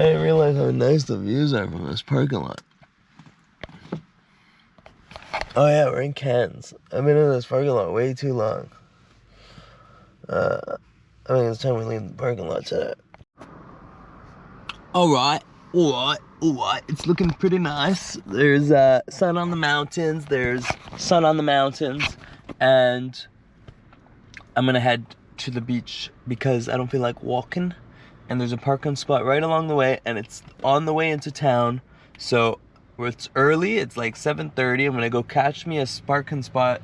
I didn't realize how nice the views are from this parking lot. Oh yeah, we're in Cannes. I've been in this parking lot way too long. I think it's time we leave the parking lot today. Alright. It's looking pretty nice. There's sun on the mountains. And I'm gonna head to the beach because I don't feel like walking. And there's a parking spot right along the way, and it's on the way into town. So it's early, it's like 7:30. I'm gonna go catch me a parking spot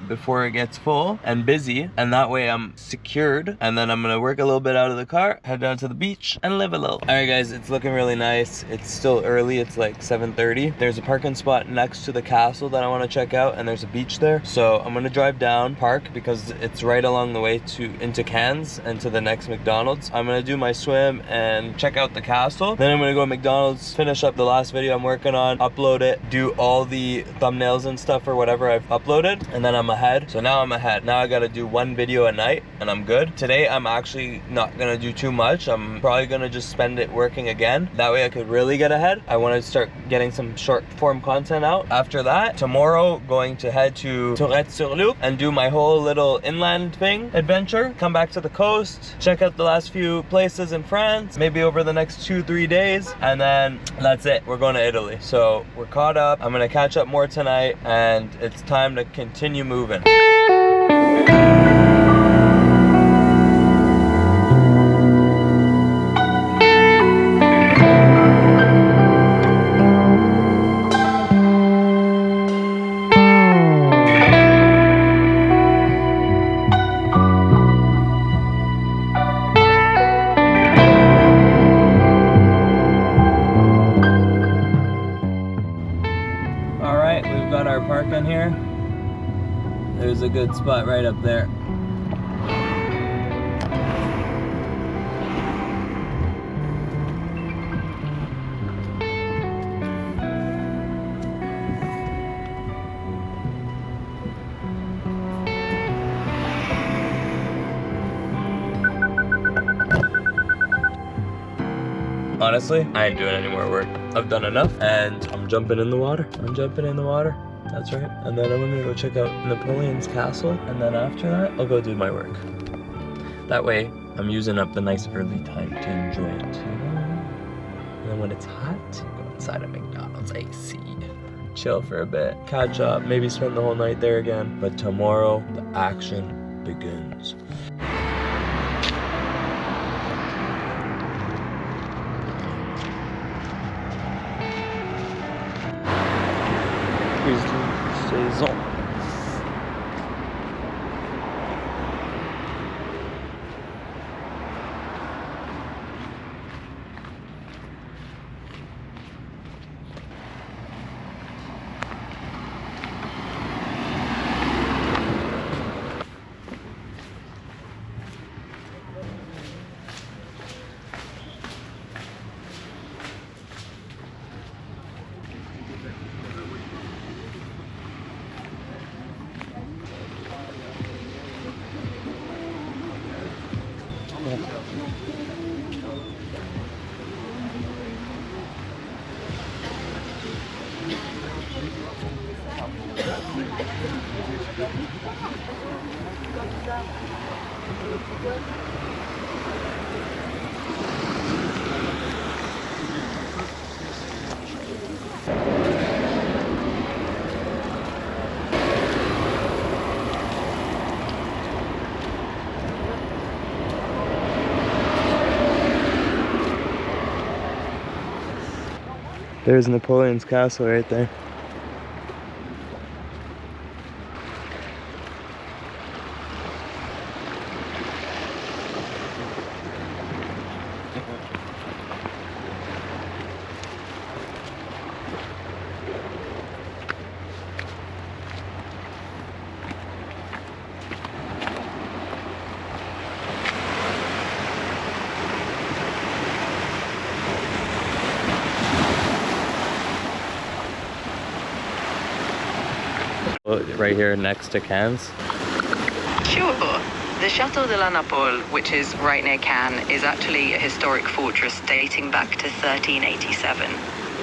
before it gets full and busy, and that way I'm secured. And then I'm gonna work a little bit out of the car, head down to the beach, and live a little. All right, guys, it's looking really nice. It's still early, it's like 7:30. There's a parking spot next to the castle that I want to check out, and there's a beach there. So I'm gonna drive down, park, because it's right along the way into Cannes and to the next McDonald's. I'm gonna do my swim and check out the castle. Then I'm gonna go to McDonald's, finish up the last video I'm working on, upload it, do all the thumbnails and stuff or whatever I've uploaded, and then I'm ahead. So now I'm ahead. Now I gotta do one video a night and I'm good. Today I'm actually not gonna do too much. I'm probably gonna just spend it working again. That way I could really get ahead. I want to start getting some short form content out. After that, tomorrow going to head to Tourette-sur-Loup and do my whole little inland thing, adventure. Come back to the coast, check out the last few places in France, maybe over the next 2-3 days, and then that's it. We're going to Italy. So we're caught up. I'm gonna catch up more tonight, and it's time to continue moving. Park on here. There's a good spot right up there. Honestly, I ain't doing any more work. I've done enough, and I'm jumping in the water. That's right. And then I'm gonna go check out Napoleon's castle, and then after that, I'll go do my work. That way, I'm using up the nice early time to enjoy it. And then when it's hot, go inside of McDonald's AC, chill for a bit, catch up, maybe spend the whole night there again. But tomorrow, the action begins. Saison. There's Napoleon's castle right there. Right here next to Cannes. Sure. The Château de la Napoleon, which is right near Cannes, is actually a historic fortress dating back to 1387.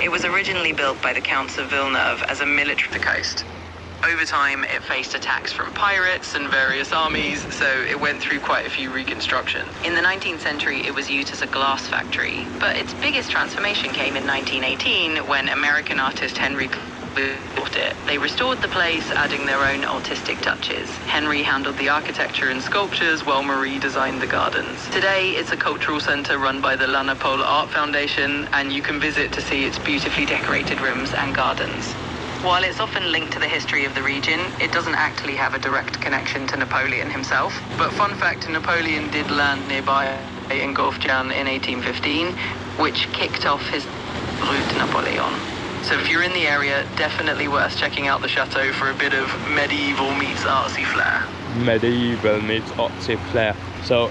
It was originally built by the Counts of Villeneuve as a military to the coast. Over time, it faced attacks from pirates and various armies, so it went through quite a few reconstructions. In the 19th century, it was used as a glass factory, but its biggest transformation came in 1918 when American artist Henry bought it. They restored the place, adding their own artistic touches. Henry handled the architecture and sculptures, while Marie designed the gardens. Today, it's a cultural center run by the La Napoleon Art Foundation, and you can visit to see its beautifully decorated rooms and gardens. While it's often linked to the history of the region, it doesn't actually have a direct connection to Napoleon himself. But fun fact, Napoleon did land nearby in Gulf-Jan in 1815, which kicked off his route Napoleon. So if you're in the area, definitely worth checking out the chateau for a bit of medieval meets artsy flair. Medieval meets artsy flair. So,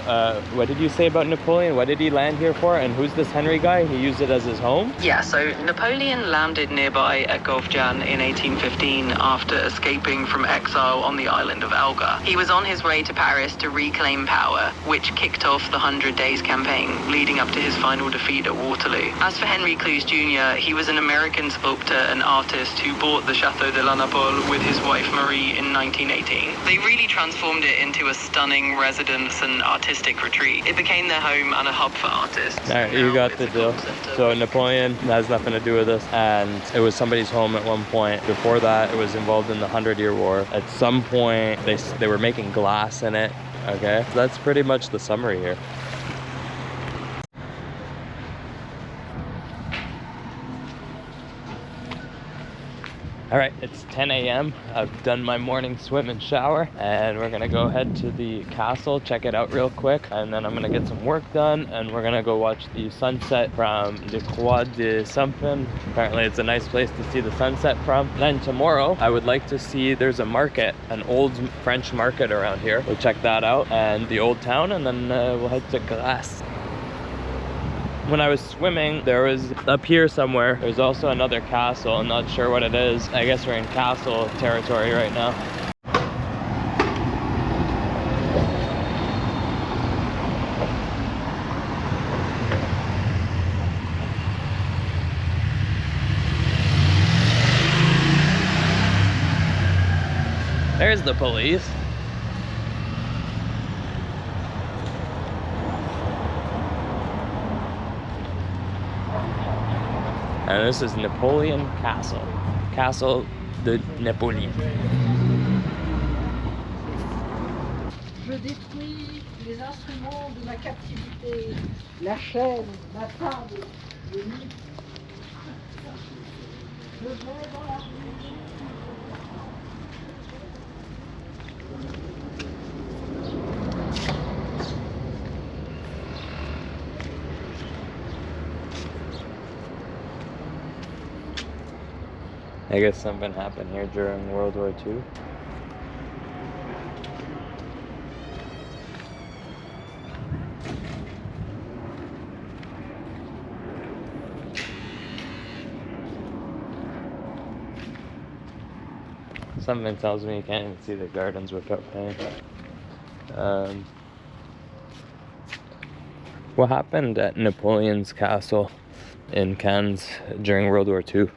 what did you say about Napoleon? What did he land here for? And who's this Henry guy? He used it as his home? Yeah, so Napoleon landed nearby at Gulf-Jan in 1815 after escaping from exile on the island of Elba. He was on his way to Paris to reclaim power, which kicked off the 100 Days campaign, leading up to his final defeat at Waterloo. As for Henry Clews Jr., he was an American sculptor and artist who bought the Château de la Napoleon with his wife Marie in 1918. They really transformed it into a stunning residence and artistic retreat. It became their home and a hub for artists. Alright, you got the deal. So Napoleon has nothing to do with this, and it was somebody's home at one point. Before that, it was involved in the 100-Year War. At some point, they were making glass in it. Okay, so that's pretty much the summary here. All right, it's 10 a.m. I've done my morning swim and shower, and we're gonna go head to the castle, check it out real quick, and then I'm gonna get some work done, and we're gonna go watch the sunset from the Croix de something. Apparently it's a nice place to see the sunset from. Then tomorrow, I would like to see, there's a market, an old French market around here. We'll check that out, and the old town, and then we'll head to Grasse. When I was swimming, there was up here somewhere, there's also another castle. I'm not sure what it is. I guess we're in castle territory right now. There's the police. And this is Napoleon Castle. Castle de Napoleon. Je détruis les instruments de ma captivité, la chaîne, ma table, le lit. Je vais dans la rue. I guess something happened here during World War II. Something tells me you can't even see the gardens without paying. What happened at Napoleon's castle in Cannes during World War II?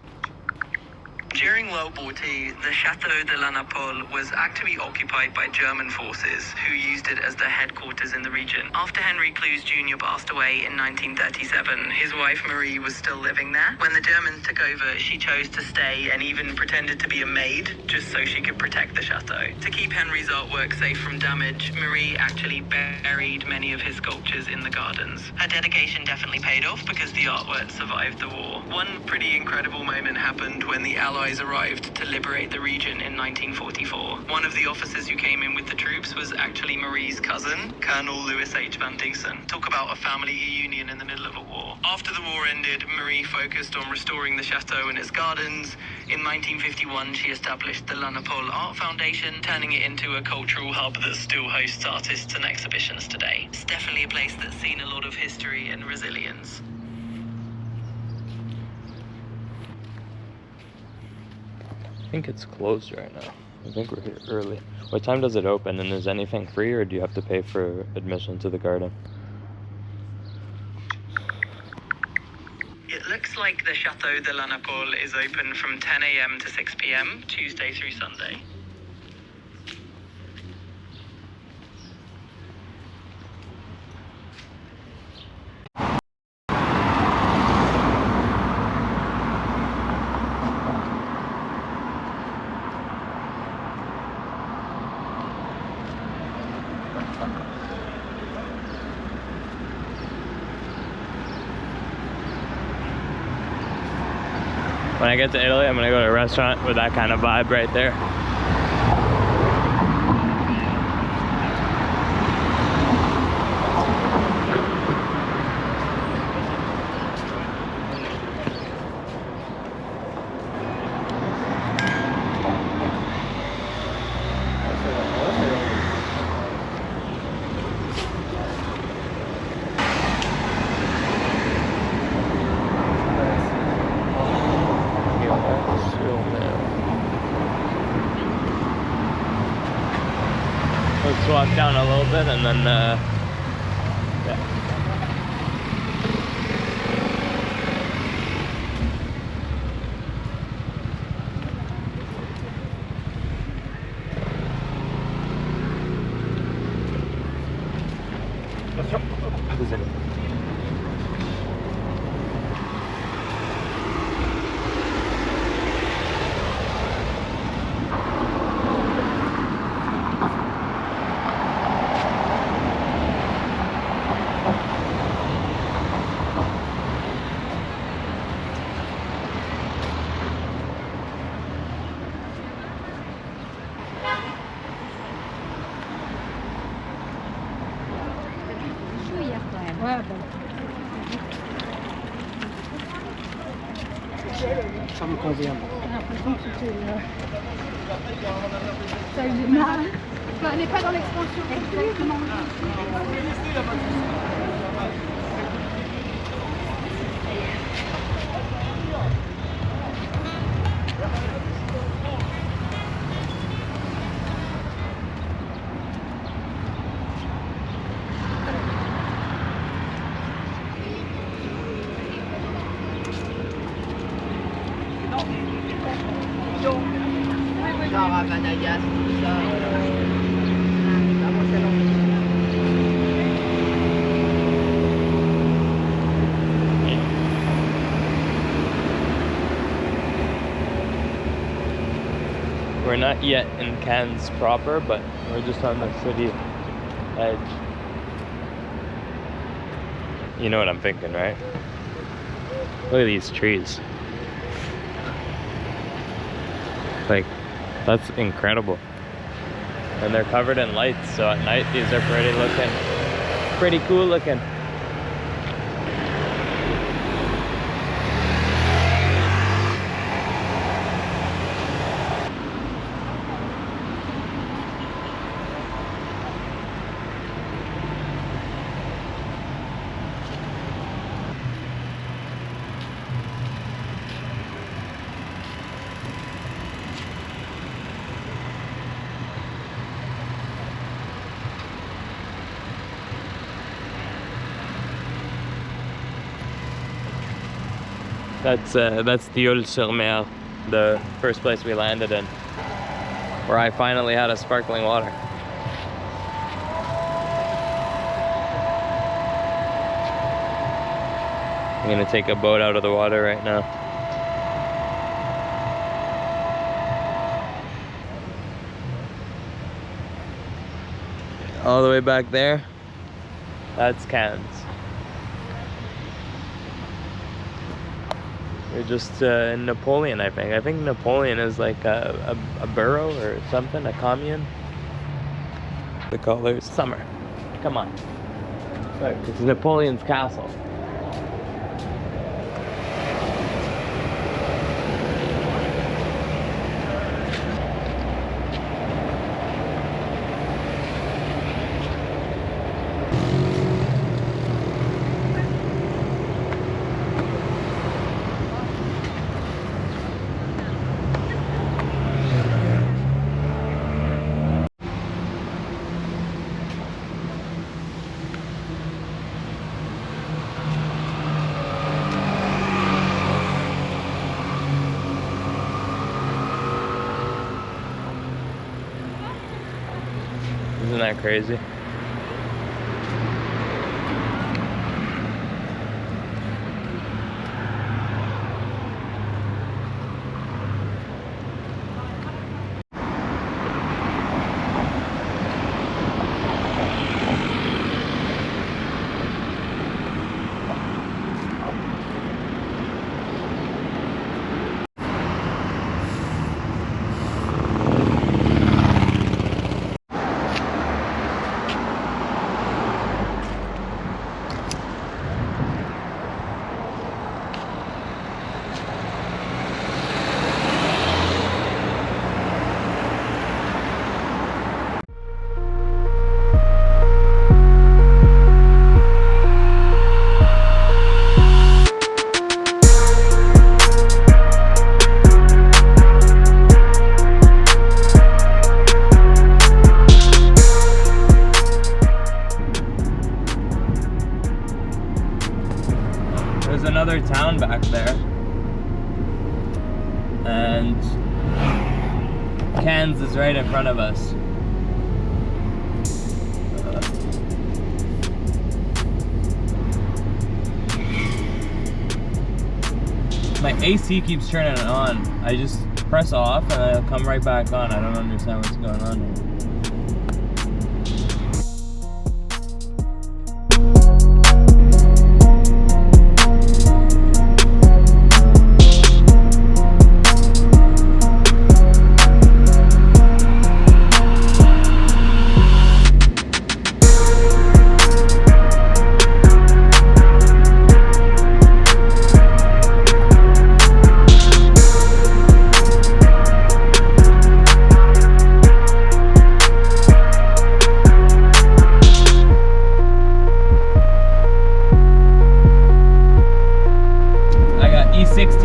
During World War II, the Château de la Napoleon was actually occupied by German forces, who used it as their headquarters in the region. After Henry Clews Jr. passed away in 1937, his wife Marie was still living there. When the Germans took over, she chose to stay and even pretended to be a maid, just so she could protect the chateau. To keep Henry's artwork safe from damage, Marie actually buried many of his sculptures in the gardens. Her dedication definitely paid off because the artwork survived the war. One pretty incredible moment happened when the Allies arrived to liberate the region in 1944. One of the officers who came in with the troops was actually Marie's cousin, Colonel Louis H. Van Diessen. Talk about a family reunion in the middle of a war. After the war ended, Marie focused on restoring the chateau and its gardens. In 1951, she established the La Napoleon Art Foundation, turning it into a cultural hub that still hosts artists and exhibitions today. It's definitely a place that's seen a lot of history and resilience. I think it's closed right now. I think we're here early. What time does it open, and is anything free, or do you have to pay for admission to the garden? It looks like the Chateau de la Napoleon is open from 10 a.m. to 6 p.m., Tuesday through Sunday. When I get to Italy, I'm gonna go to a restaurant with that kind of vibe right there. Let's walk down a little bit and then yeah. Ouais, bon. Ça me convient. J'ai l'impression que c'était... Ça faisait mal. Elle n'est pas dans l'expansion. Exactement. Genre Canadias, tout ça. We're not yet in Cannes proper, but we're just on the city edge. You know what I'm thinking, right? Look at these trees. Like, that's incredible. And they're covered in lights, so at night these are pretty cool looking. That's Dysfunctional, the first place we landed in, where I finally had a sparkling water. I'm gonna take a boat out of the water right now. All the way back there, that's Cannes. We're just in Napoleon, I think. I think Napoleon is like a borough or something, a commune. The colors, summer. Come on. Look, it's Napoleon's castle. that crazy? There's another town back there, and Cannes is right in front of us. My AC keeps turning it on. I just press off and it'll come right back on. I don't understand what's going on here.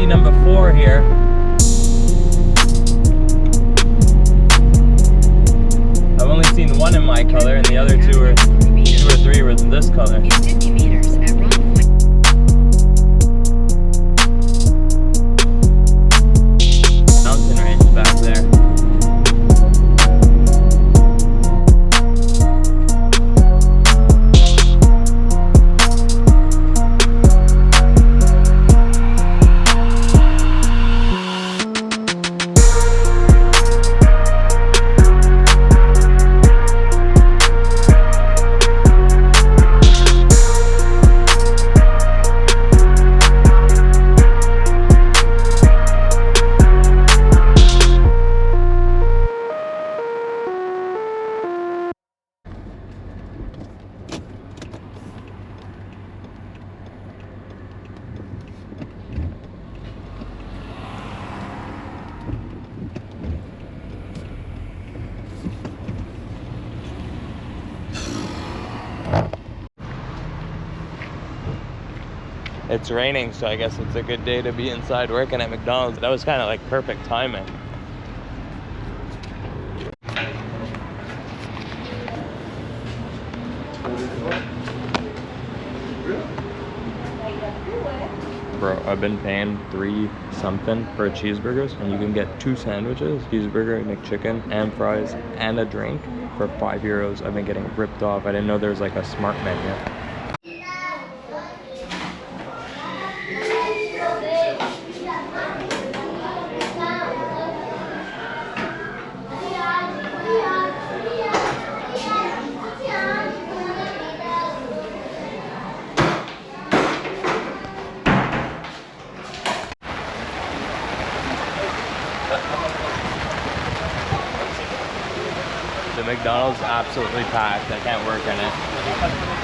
Number 4 here. I've only seen one in my color, and the other two or 3 were in this color. In 50 meters at Mountain range back there. It's raining, so I guess it's a good day to be inside working at McDonald's. That was kind of like perfect timing. Bro, I've been paying $3 something for cheeseburgers, and you can get 2 sandwiches, cheeseburger, McChicken, and fries, and a drink for €5. I've been getting ripped off. I didn't know there was like a smart menu. The McDonald's absolutely packed. I can't work in it.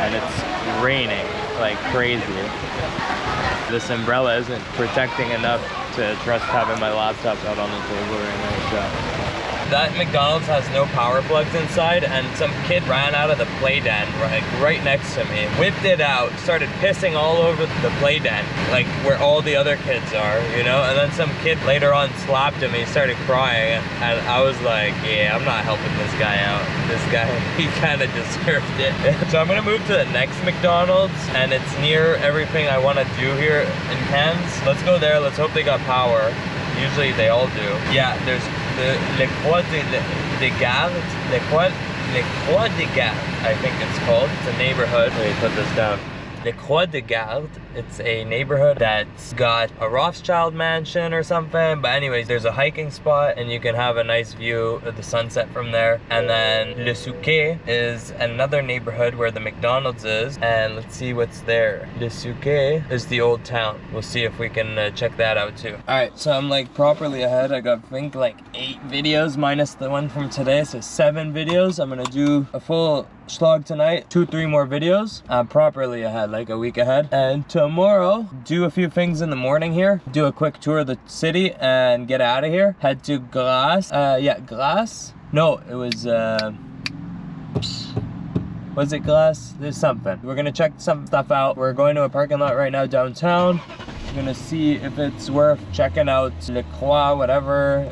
And it's raining like crazy. This umbrella isn't protecting enough to trust having my laptop out on the table right now. So. That McDonald's has no power plugs inside, and some kid ran out of the play den right next to me, whipped it out, started pissing all over the play den, like where all the other kids are, you know? And then some kid later on slapped him, he started crying, and I was like, yeah, I'm not helping this guy out. This guy, he kind of deserved it. So I'm gonna move to the next McDonald's, and it's near everything I want to do here in Cannes. Let's go there, let's hope they got power. Usually they all do. Yeah, there's the Les Croix de Garde, Les Croix Les Croix de Garde, I think it's called. It's a neighborhood. Let me put this down. Les Croix de Garde. It's a neighborhood that's got a Rothschild mansion or something. But anyways, there's a hiking spot and you can have a nice view of the sunset from there. And then Le Souquet is another neighborhood where the McDonald's is. And let's see what's there. Le Souquet is the old town. We'll see if we can check that out too. All right, so I'm like properly ahead. I got, I think, like 8 videos minus the one from today. So 7 videos. I'm gonna do a full Shlog tonight, 2-3 more videos. I'm properly ahead, like a week ahead. And tomorrow, do a few things in the morning here. Do a quick tour of the city and get out of here. Head to Grasse. Yeah, Grasse? No, it was, was it Grasse? There's something. We're gonna check some stuff out. We're going to a parking lot right now downtown. We're gonna see if it's worth checking out Le Croix, whatever,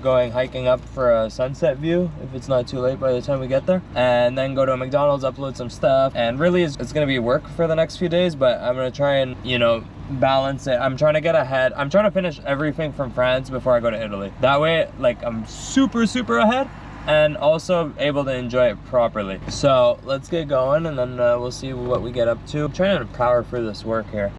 going hiking up for a sunset view, if it's not too late by the time we get there. And then go to a McDonald's, upload some stuff. And really, it's gonna be work for the next few days, but I'm gonna try and, you know, balance it. I'm trying to get ahead. I'm trying to finish everything from France before I go to Italy. That way, like, I'm super ahead and also able to enjoy it properly. So let's get going and then we'll see what we get up to. I'm trying to power through this work here.